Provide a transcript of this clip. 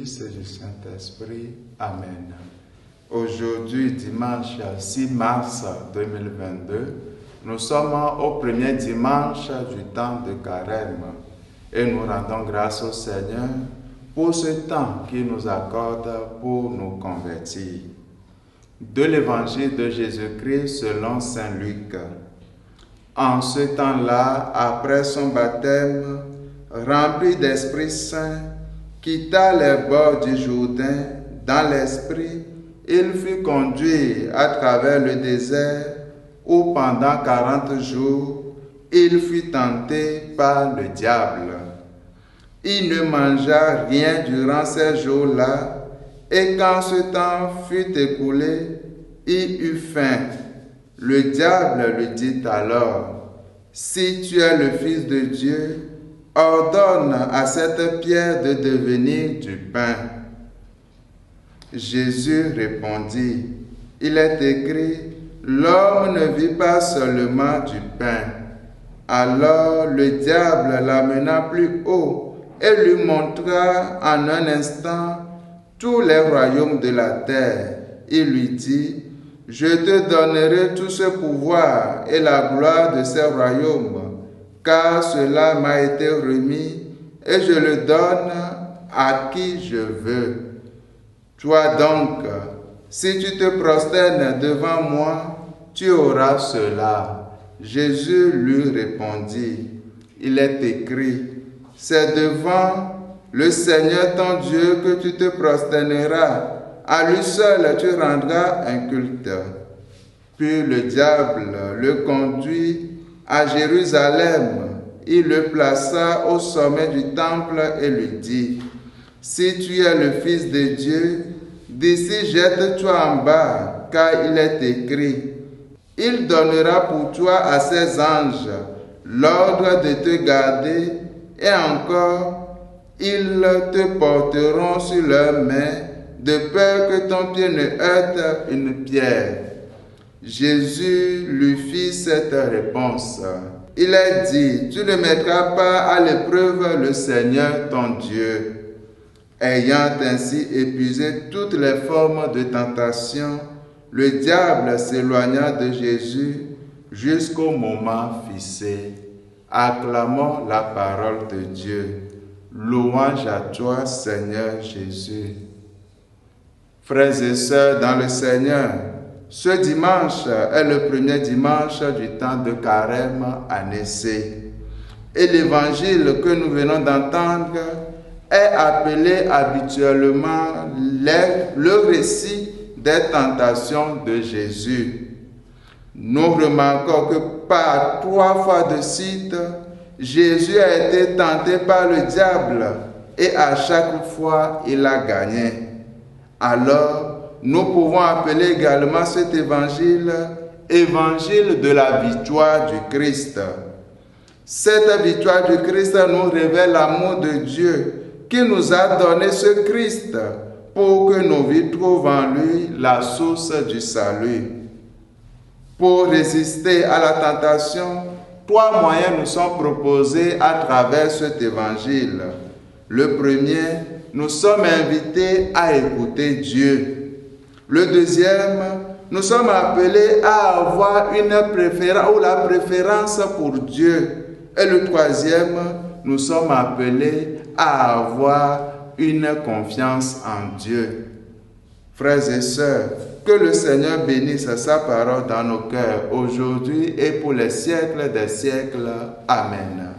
Fils et du Saint-Esprit. Amen. Aujourd'hui, dimanche 6 mars 2022, nous sommes au premier dimanche du temps de Carême et nous rendons grâce au Seigneur pour ce temps qu'il nous accorde pour nous convertir. De l'évangile de Jésus-Christ selon saint Luc. En ce temps-là, après son baptême, rempli d'Esprit Saint, quitta les bords du Jourdain dans l'Esprit, il fut conduit à travers le désert où pendant 40 jours, il fut tenté par le diable. Il ne mangea rien durant ces jours-là, et quand ce temps fut écoulé, il eut faim. Le diable lui dit alors, « Si tu es le Fils de Dieu, ordonne à cette pierre de devenir du pain. » Jésus répondit, « Il est écrit, l'homme ne vit pas seulement du pain. » Alors le diable l'amena plus haut et lui montra en un instant tous les royaumes de la terre. Il lui dit, « Je te donnerai tout ce pouvoir et la gloire de ces royaumes, car cela m'a été remis et je le donne à qui je veux. Toi donc, si tu te prosternes devant moi, tu auras cela. » Jésus lui répondit, « Il est écrit, c'est devant le Seigneur ton Dieu que tu te prosterneras. À lui seul tu rendras un culte. » Puis le diable le conduit à Jérusalem. Il le plaça au sommet du temple et lui dit, « Si tu es le Fils de Dieu, d'ici jette-toi en bas, car il est écrit, il donnera pour toi à ses anges l'ordre de te garder, et encore, ils te porteront sur leurs mains, de peur que ton pied ne heurte une pierre. » Jésus lui fit cette réponse. Il est dit, « Tu ne mettras pas à l'épreuve le Seigneur ton Dieu. » Ayant ainsi épuisé toutes les formes de tentation, le diable s'éloigna de Jésus jusqu'au moment fixé. Acclamons la parole de Dieu. Louange à toi, Seigneur Jésus. Frères et sœurs dans le Seigneur, ce dimanche est le premier dimanche du temps de Carême à Nicée. Et l'évangile que nous venons d'entendre est appelé habituellement le récit des tentations de Jésus. Nous remarquons que par 3 fois de suite, Jésus a été tenté par le diable et à chaque fois, il a gagné. Alors, nous pouvons appeler également cet évangile « Évangile de la victoire du Christ ». Cette victoire du Christ nous révèle l'amour de Dieu qui nous a donné ce Christ pour que nos vies trouvent en lui la source du salut. Pour résister à la tentation, 3 moyens nous sont proposés à travers cet évangile. Le premier, nous sommes invités à écouter Dieu. Le deuxième, nous sommes appelés à avoir une préférence ou la préférence pour Dieu. Et le troisième, nous sommes appelés à avoir une confiance en Dieu. Frères et sœurs, que le Seigneur bénisse sa parole dans nos cœurs aujourd'hui et pour les siècles des siècles. Amen.